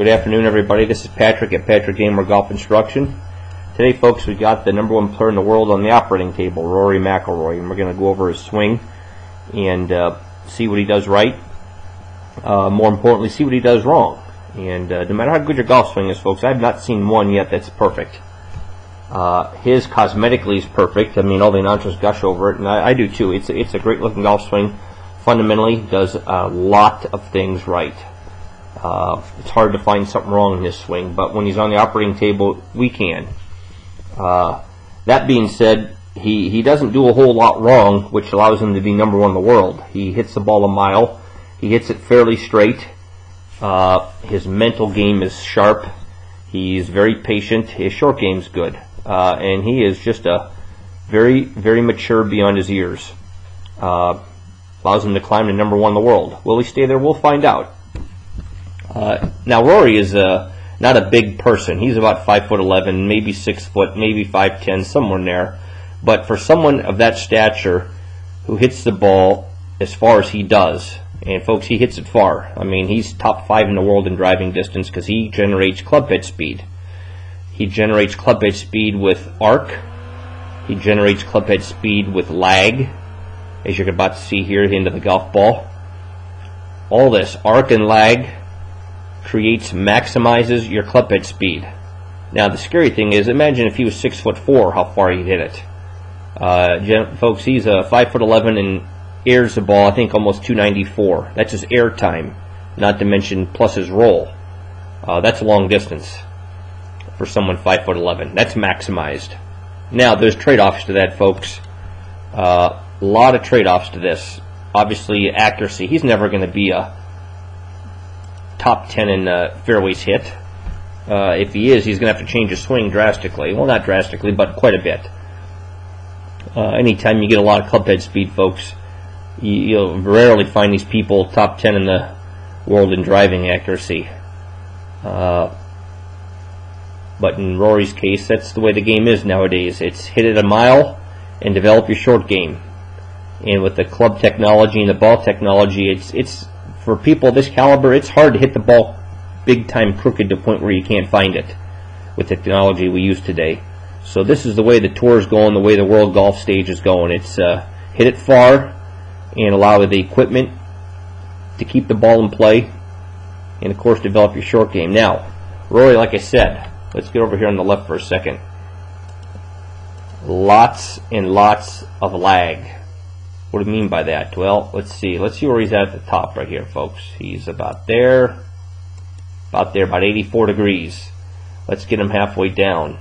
Good afternoon, everybody. This is Patrick at Patrick Damore Golf Instruction. Today, folks, we got the #1 player in the world on the operating table, Rory McIlroy, and we're going to go over his swing and see what he does right. More importantly, see what he does wrong. And no matter how good your golf swing is, folks, I've not seen one yet that's perfect. His cosmetically is perfect. I mean, all the announcers gush over it, and I do too. It's a great-looking golf swing. Fundamentally, does a lot of things right. It's hard to find something wrong in his swing, but when he's on the operating table, we can. That being said, he doesn't do a whole lot wrong, which allows him to be #1 in the world. He hits the ball a mile. He hits it fairly straight. His mental game is sharp. He's very patient. His short game's good. And he is just a very, very mature beyond his years. Allows him to climb to #1 in the world. Will he stay there? We'll find out. Now Rory is not a big person. He's about 5'11", maybe 6 foot, maybe 5'10", somewhere in there. But for someone of that stature who hits the ball as far as he does, and folks, he hits it far. I mean, he's top 5 in the world in driving distance because he generates club head speed. He generates club head speed with arc. He generates club head speed with lag, as you're about to see here into the golf ball. All this arc and lag maximizes your club head speed. Now the scary thing is, imagine if he was 6'4", how far he'd hit it. Folks, he's 5'11" and airs the ball, I think, almost 294. That's his air time, not to mention plus his roll. That's a long distance for someone 5'11". That's maximized. Now there's trade-offs to that, folks. A lot of trade-offs to this. Obviously, accuracy. He's never going to be a top 10 in fairways hit. If he is, he's going to have to change his swing drastically. Well, not drastically, but quite a bit. Anytime you get a lot of club head speed, folks, you'll rarely find these people top 10 in the world in driving accuracy. But in Rory's case, that's the way the game is nowadays. It's hit it a mile and develop your short game. And with the club technology and the ball technology, it's for people of this caliber, it's hard to hit the ball big time crooked to the point where you can't find it with the technology we use today. So this is the way the tour is going, the way the world golf stage is going. It's hit it far and allow the equipment to keep the ball in play, and of course develop your short game. Now, Rory, like I said, let's get over here on the left for a second. Lots and lots of lag. What do you mean by that? Well, let's see where he's at the top right here, folks. He's about there, about 84 degrees. Let's get him halfway down.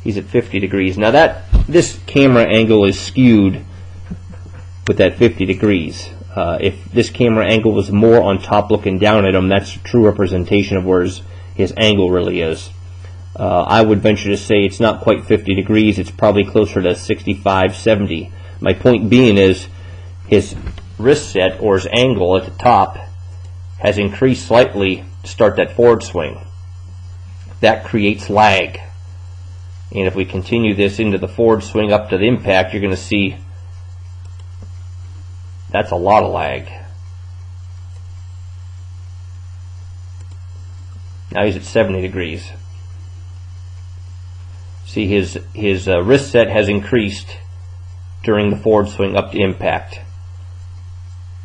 He's at 50 degrees. Now this camera angle is skewed with that 50 degrees. If this camera angle was more on top looking down at him, that's a true representation of where his angle really is. I would venture to say it's not quite 50 degrees. It's probably closer to 65, 70. My point being is his wrist set, or his angle at the top, has increased slightly to start that forward swing. That creates lag. And if we continue this into the forward swing up to the impact, you're going to see that's a lot of lag. Now he's at 70 degrees. See, his wrist set has increased during the forward swing up to impact.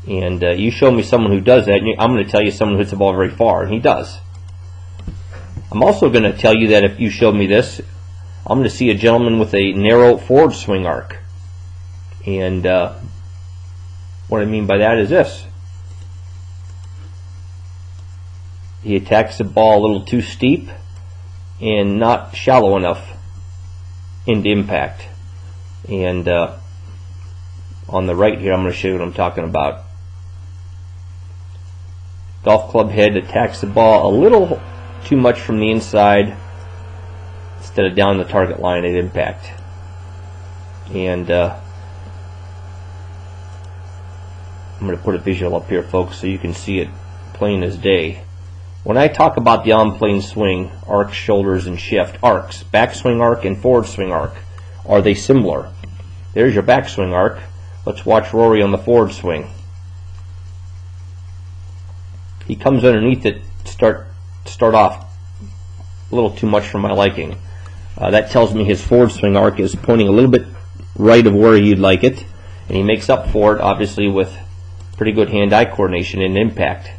And you show me someone who does that, and I'm going to tell you someone who hits the ball very far, and he does. I'm also going to tell you that if you show me this, I'm going to see a gentleman with a narrow forward swing arc. And what I mean by that is this. He attacks the ball a little too steep and not shallow enough into impact. And on the right here, I'm going to show you what I'm talking about. Golf club head attacks the ball a little too much from the inside instead of down the target line at impact. And I'm going to put a visual up here, folks, so you can see it plain as day. When I talk about the on-plane swing, arcs, shoulders, and shift, arcs, backswing arc and forward swing arc, are they similar? There's your backswing arc. Let's watch Rory on the forward swing. he comes underneath it to start off a little too much for my liking. That tells me his forward swing arc is pointing a little bit right of where you'd like it, and he makes up for it obviously with pretty good hand-eye coordination and impact.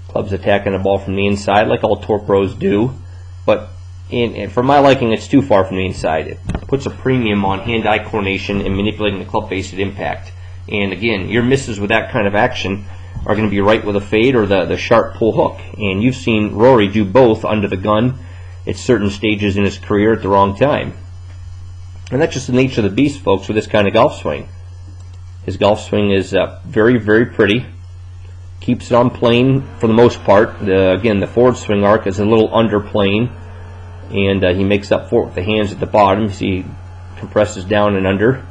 Club's attacking the ball from the inside like all tour pros do, but for my liking it's too far from the inside. It puts a premium on hand-eye coordination and manipulating the club face at impact. And again, your misses with that kind of action are going to be right with a fade or the sharp pull hook. And you've seen Rory do both under the gun at certain stages in his career at the wrong time. And that's just the nature of the beast, folks, with this kind of golf swing. His golf swing is very, very pretty. Keeps it on plane for the most part. Again, the forward swing arc is a little under plane, and he makes up for it with the hands at the bottom. See, he compresses down and under.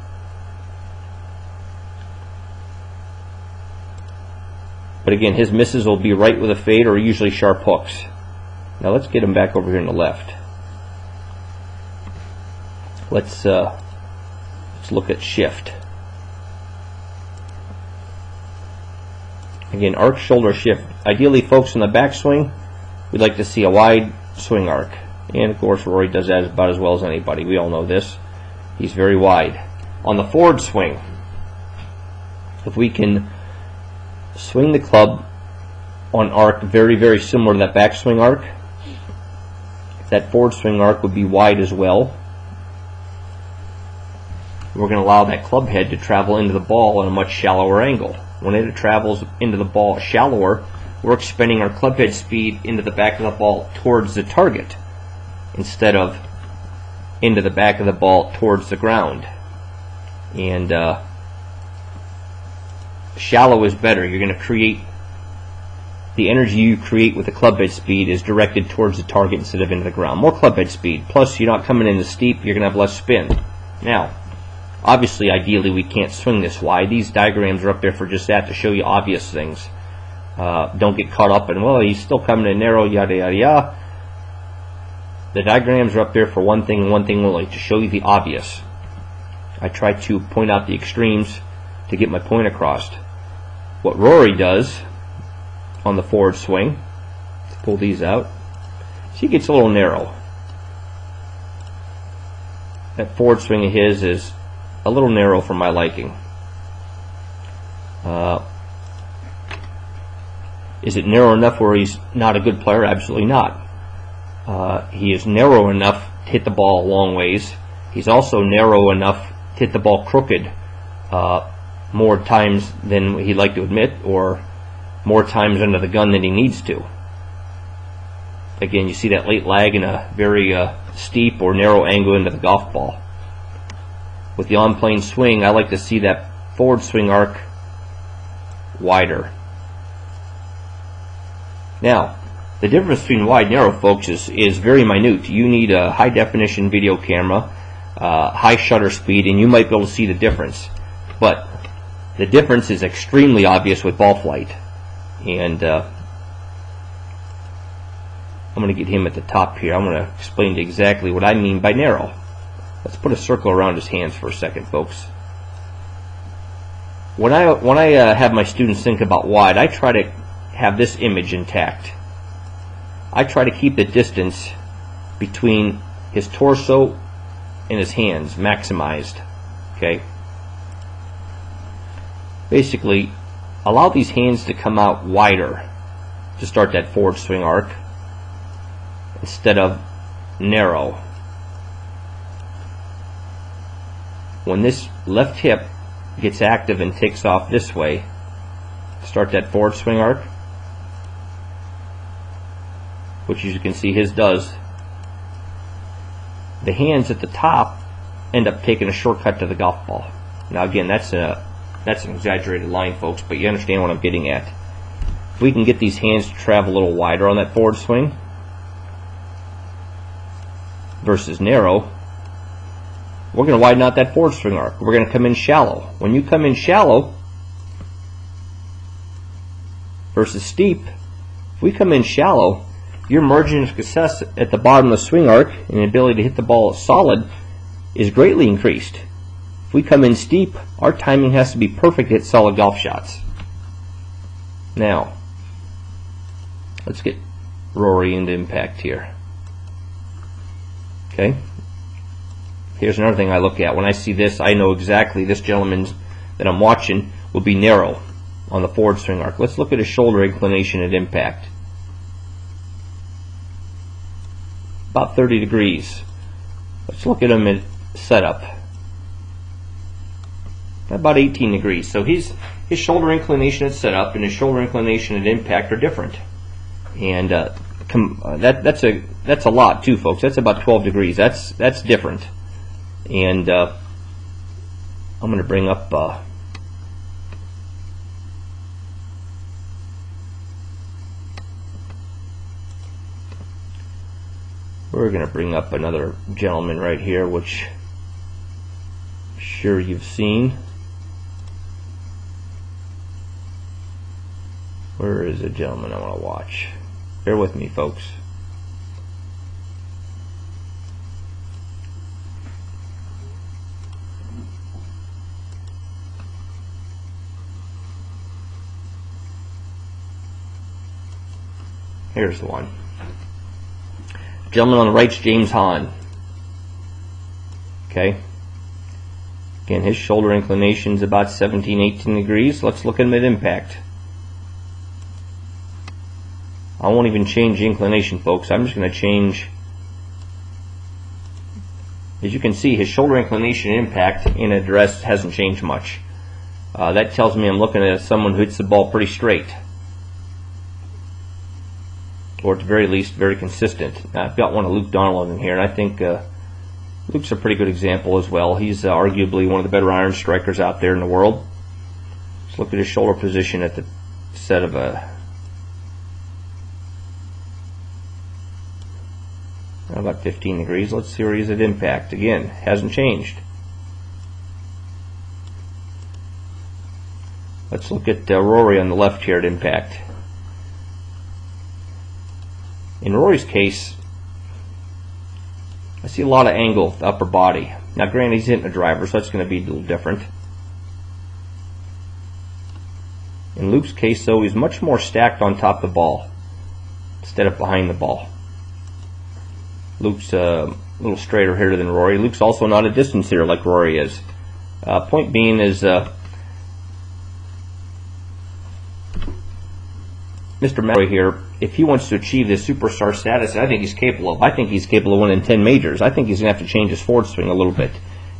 But again, his misses will be right with a fade or usually sharp hooks. Now let's get him back over here on the left. Let's look at shift. Again, arc, shoulder, shift. Ideally, folks, in the backswing, we'd like to see a wide swing arc. And of course, Rory does that about as well as anybody. We all know this. He's very wide. On the forward swing, if we can swing the club on arc very, very similar to that backswing arc, that forward swing arc would be wide as well. We're going to allow that club head to travel into the ball at a much shallower angle. When it travels into the ball shallower, we're expending our club head speed into the back of the ball towards the target instead of into the back of the ball towards the ground. And shallow is better. You're going to create the energy you create with the club head speed is directed towards the target instead of into the ground. More club head speed. Plus, you're not coming in as steep. You're going to have less spin. Now, obviously, ideally, we can't swing this wide. These diagrams are up there for just that, to show you obvious things. Don't get caught up in, well, he's still coming in narrow, yada, yada, yada. The diagrams are up there for one thing and one thing only, to show you the obvious. I try to point out the extremes to get my point across. What Rory does on the forward swing, let's pull these out, she gets a little narrow. That forward swing of his is a little narrow for my liking. Is it narrow enough where he's not a good player? Absolutely not. He is narrow enough to hit the ball a long ways. He's also narrow enough to hit the ball crooked more times than he'd like to admit, or more times under the gun than he needs to. Again, you see that late lag in a very steep or narrow angle into the golf ball. With the on-plane swing, I like to see that forward swing arc wider. Now, the difference between wide and narrow, folks, is very minute. You need a high-definition video camera, high shutter speed, and you might be able to see the difference. But the difference is extremely obvious with ball flight. And I'm going to get him at the top here. I'm going to explain exactly what I mean by narrow. Let's put a circle around his hands for a second, folks. When I have my students think about wide, I try to have this image intact. I try to keep the distance between his torso and his hands maximized. Okay? Basically, allow these hands to come out wider to start that forward swing arc instead of narrow. When this left hip gets active and takes off this way, start that forward swing arc, which as you can see his does, the hands at the top end up taking a shortcut to the golf ball. Now again, that's an exaggerated line, folks, but you understand what I'm getting at. If we can get these hands to travel a little wider on that forward swing versus narrow, we're going to widen out that forward swing arc. We're going to come in shallow. When you come in shallow versus steep, if we come in shallow, your margin of success at the bottom of the swing arc and the ability to hit the ball solid is greatly increased. If we come in steep, our timing has to be perfect to hit solid golf shots. Now, let's get Rory into impact here. Okay. Here's another thing I look at. When I see this, I know exactly this gentleman that I'm watching will be narrow on the forward swing arc. Let's look at his shoulder inclination at impact. About 30 degrees. Let's look at him at setup. About 18 degrees. So his shoulder inclination at setup and his shoulder inclination at impact are different. And that's a lot too, folks. That's about 12 degrees. That's different. And I'm going to bring up we're going to bring up another gentleman right here, which I'm sure you've seen. Where is the gentleman I want to watch? Bear with me, folks. Here's the one. Gentleman on the right's James Hahn. Okay. Again, his shoulder inclination is about 17, 18 degrees. Let's look at him at impact. I won't even change the inclination, folks. I'm just going to change. As you can see, his shoulder inclination at impact in address hasn't changed much. That tells me I'm looking at someone who hits the ball pretty straight, or at the very least very consistent. Now, I've got one of Luke Donald in here, and I think Luke's a pretty good example as well. He's arguably one of the better iron strikers out there in the world. Let's look at his shoulder position at the set of about 15 degrees. Let's see where he's at impact. Again, hasn't changed. Let's look at Rory on the left here at impact. In Rory's case, I see a lot of angle with the upper body. Now granted, he's hitting a driver, so that's going to be a little different. In Luke's case, though, he's much more stacked on top of the ball instead of behind the ball. Luke's a little straighter here than Rory. Luke's also not a distance hitter like Rory is. Point being is Mr. McIlroy here, if he wants to achieve this superstar status, I think he's capable of. I think he's capable of winning 10 majors. I think he's going to have to change his forward swing a little bit.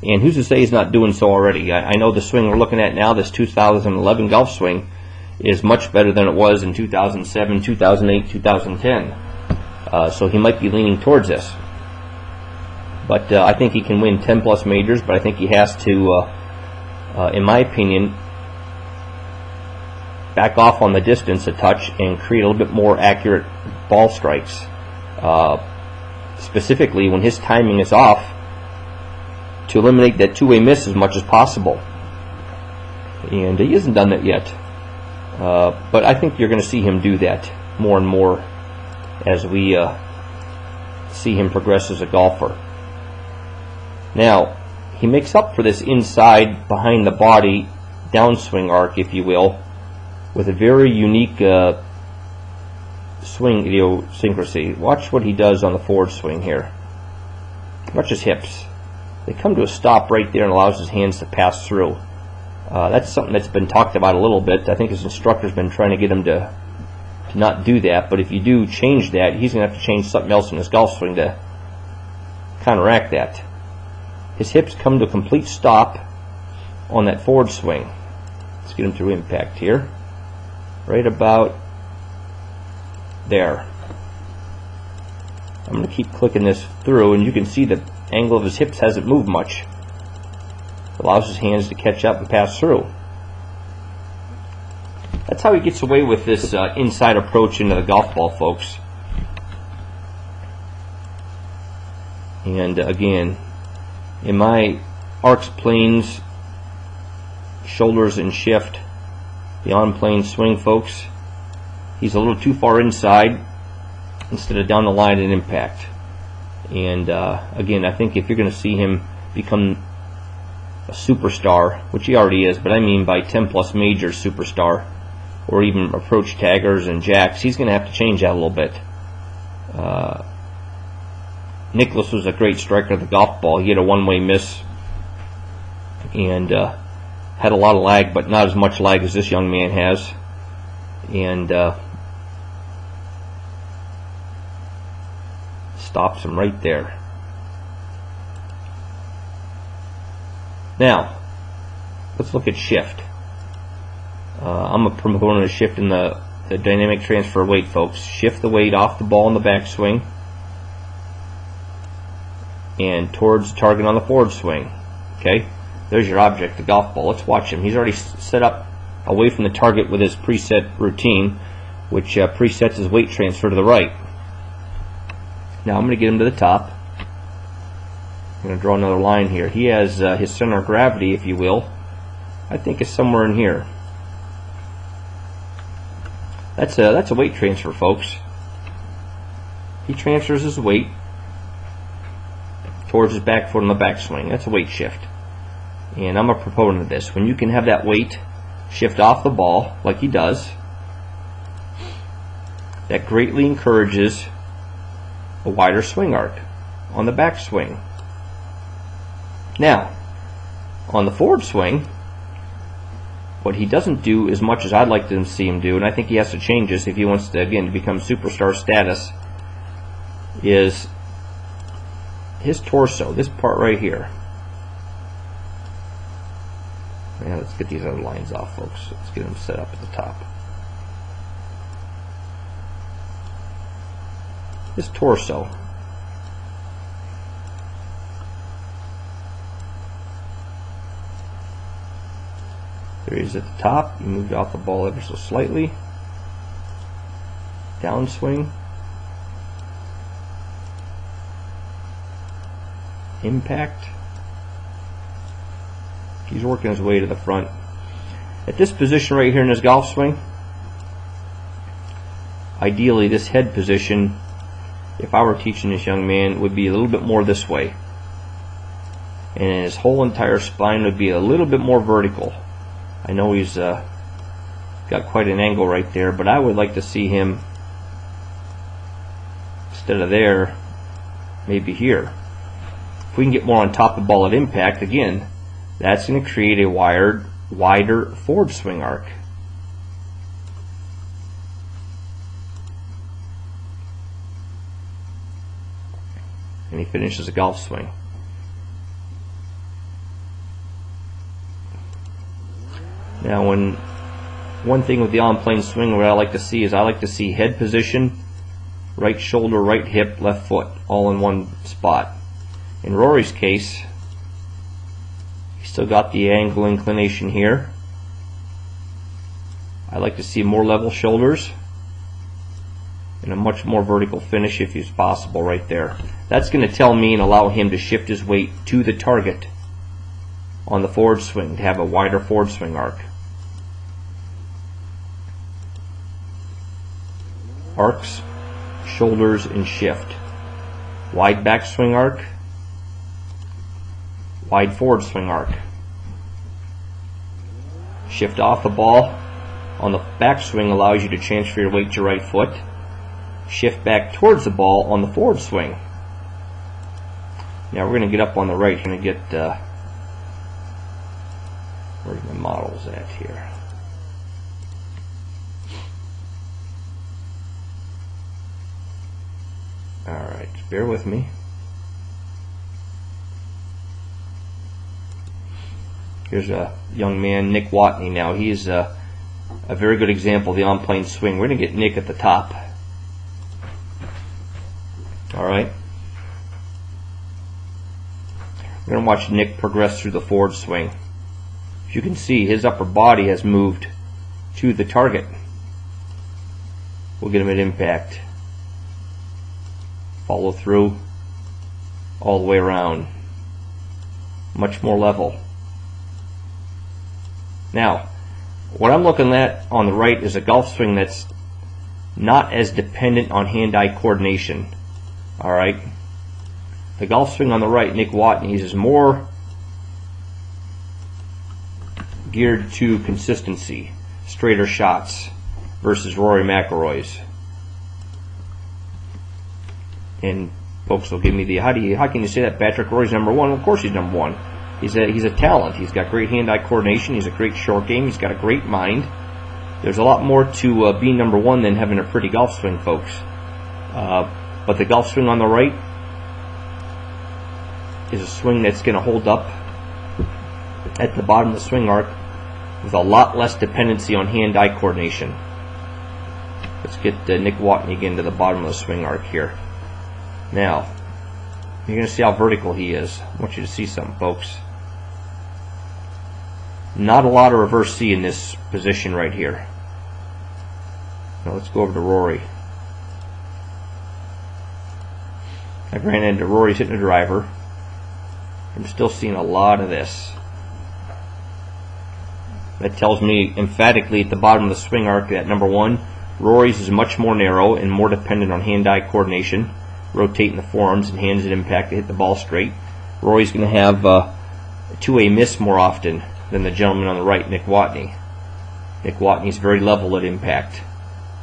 And who's to say he's not doing so already? I know the swing we're looking at now, this 2011 golf swing, is much better than it was in 2007, 2008, 2010. So he might be leaning towards this. But I think he can win 10 plus majors, but I think he has to, in my opinion, back off on the distance a touch and create a little bit more accurate ball strikes. Specifically when his timing is off, to eliminate that two-way miss as much as possible. And he hasn't done that yet. But I think you're going to see him do that more and more as we see him progress as a golfer. Now, he makes up for this inside, behind the body, downswing arc, if you will, with a very unique swing idiosyncrasy. Watch what he does on the forward swing here. Watch his hips. They come to a stop right there and allows his hands to pass through. That's something that's been talked about a little bit. I think his instructor's been trying to get him to not do that, but if you do change that, he's going to have to change something else in his golf swing to counteract that. His hips come to a complete stop on that forward swing. Let's get him through impact here. Right about there. I'm going to keep clicking this through, and you can see the angle of his hips hasn't moved much. Allows his hands to catch up and pass through. That's how he gets away with this inside approach into the golf ball, folks. And again, in my arcs, planes, shoulders, and shift, the on-plane swing, folks, he's a little too far inside instead of down the line at impact. And again, I think if you're going to see him become a superstar, which he already is, but I mean by 10 plus major superstar, or even approach taggers and jacks, he's going to have to change that a little bit. Nicklaus was a great striker of the golf ball. He had a one-way miss and had a lot of lag, but not as much lag as this young man has. And stops him right there. Now, let's look at shift. I'm a proponent of shifting the dynamic transfer of weight, folks. Shift the weight off the ball in the backswing and towards the target on the forward swing. Okay, there's your object, the golf ball. Let's watch him. He's already set up away from the target with his preset routine, which presets his weight transfer to the right. Now I'm going to get him to the top. I'm going to draw another line here. He has his center of gravity, if you will, I think is somewhere in here. That's a weight transfer, folks. He transfers his weight towards his back foot on the backswing. That's a weight shift. And I'm a proponent of this. When you can have that weight shift off the ball, like he does, that greatly encourages a wider swing arc on the backswing. Now, on the forward swing, what he doesn't do as much as I'd like to see him do, and I think he has to change this if he wants to, again, to become superstar status, is his torso, this part right here. Now let's get these other lines off, folks. Let's get them set up at the top. His torso. There he is at the top. He moved off the ball ever so slightly. Downswing. Impact. He's working his way to the front. At this position right here in his golf swing, ideally this head position, if I were teaching this young man, would be a little bit more this way. And his whole entire spine would be a little bit more vertical. I know he's got quite an angle right there, but I would like to see him, instead of there, maybe here. If we can get more on top of the ball at impact, again, that's going to create a wider forward swing arc. And he finishes a golf swing. Now, one thing with the on-plane swing, what I like to see is I like to see head position, right shoulder, right hip, left foot, all in one spot. In Rory's case, he's still got the angle inclination here. I like to see more level shoulders and a much more vertical finish if it's possible right there. That's going to tell me and allow him to shift his weight to the target on the forward swing, to have a wider forward swing arc. Arcs, shoulders, and shift. Wide backswing arc, wide forward swing arc. Shift off the ball on the backswing allows you to transfer your weight to your right foot. Shift back towards the ball on the forward swing. Now we're going to get up on the right. We're going to get where's my models at here? Alright, bear with me. Here's a young man, Nick Watney. Now he's a very good example of the on-plane swing. We're going to get Nick at the top. Alright. We're going to watch Nick progress through the forward swing. As you can see, his upper body has moved to the target. We'll get him at impact. Follow through all the way around. Much more level. Now, what I'm looking at on the right is a golf swing that's not as dependent on hand-eye coordination. Alright? The golf swing on the right, Nick Watney's, is more geared to consistency, straighter shots. versus Rory McIlroy's. And folks will give me the, how can you say that, Patrick? Rory's number one? Well, of course he's number one. He's a talent. He's got great hand-eye coordination. He's a great short game. He's got a great mind. There's a lot more to being number one than having a pretty golf swing, folks. But the golf swing on the right is a swing that's going to hold up at the bottom of the swing arc with a lot less dependency on hand-eye coordination. Let's get Nick Watney again to the bottom of the swing arc here. Now, you're going to see how vertical he is. I want you to see something, folks. Not a lot of reverse C in this position right here. Now let's go over to Rory. I ran into Rory's hitting a driver. I'm still seeing a lot of this. That tells me emphatically at the bottom of the swing arc that number one, Rory's is much more narrow and more dependent on hand-eye coordination, rotating the forearms and hands at impact to hit the ball straight. Rory's going to have a two-way miss more often than the gentleman on the right, Nick Watney. Nick Watney's very level at impact.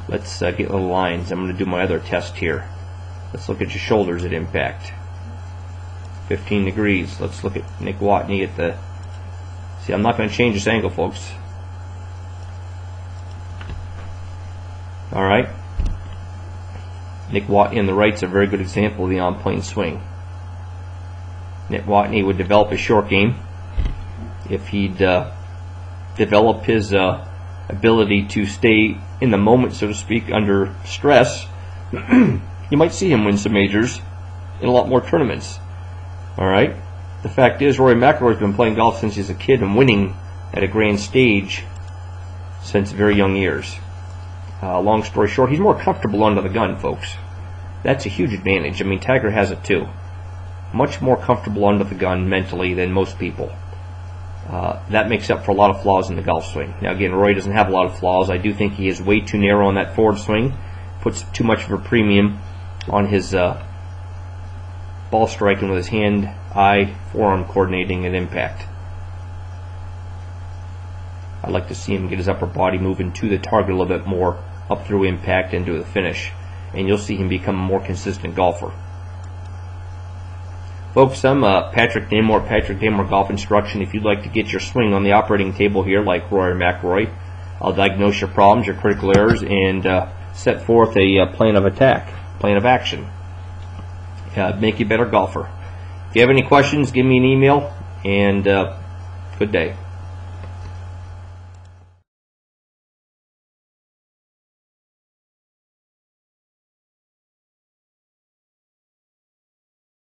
Let's get little lines. I'm going to do my other test here. Let's look at your shoulders at impact. 15 degrees. Let's look at Nick Watney at the... See, I'm not going to change this angle, folks. Alright. Nick Watney on the right's a very good example of the on-plane swing. Nick Watney would develop his short game if he'd develop his ability to stay in the moment, so to speak, under stress. You might see him win some majors in a lot more tournaments. Alright? The fact is, Rory McIlroy's been playing golf since he's a kid and winning at a grand stage since very young years. Long story short, he's more comfortable under the gun, folks. That's a huge advantage. I mean, Tiger has it too. Much more comfortable under the gun mentally than most people. That makes up for a lot of flaws in the golf swing. Now again, Rory doesn't have a lot of flaws. I do think he is way too narrow on that forward swing. Puts too much of a premium on his ball striking with his hand, eye, forearm coordinating at impact. I'd like to see him get his upper body moving to the target a little bit more, up through impact into the finish. And you'll see him become a more consistent golfer. Folks, I'm Patrick Damore Golf Instruction. If you'd like to get your swing on the operating table here like Rory McIlroy, I'll diagnose your problems, your critical errors, and set forth a plan of attack, plan of action. Make you a better golfer. If you have any questions, give me an email, and good day.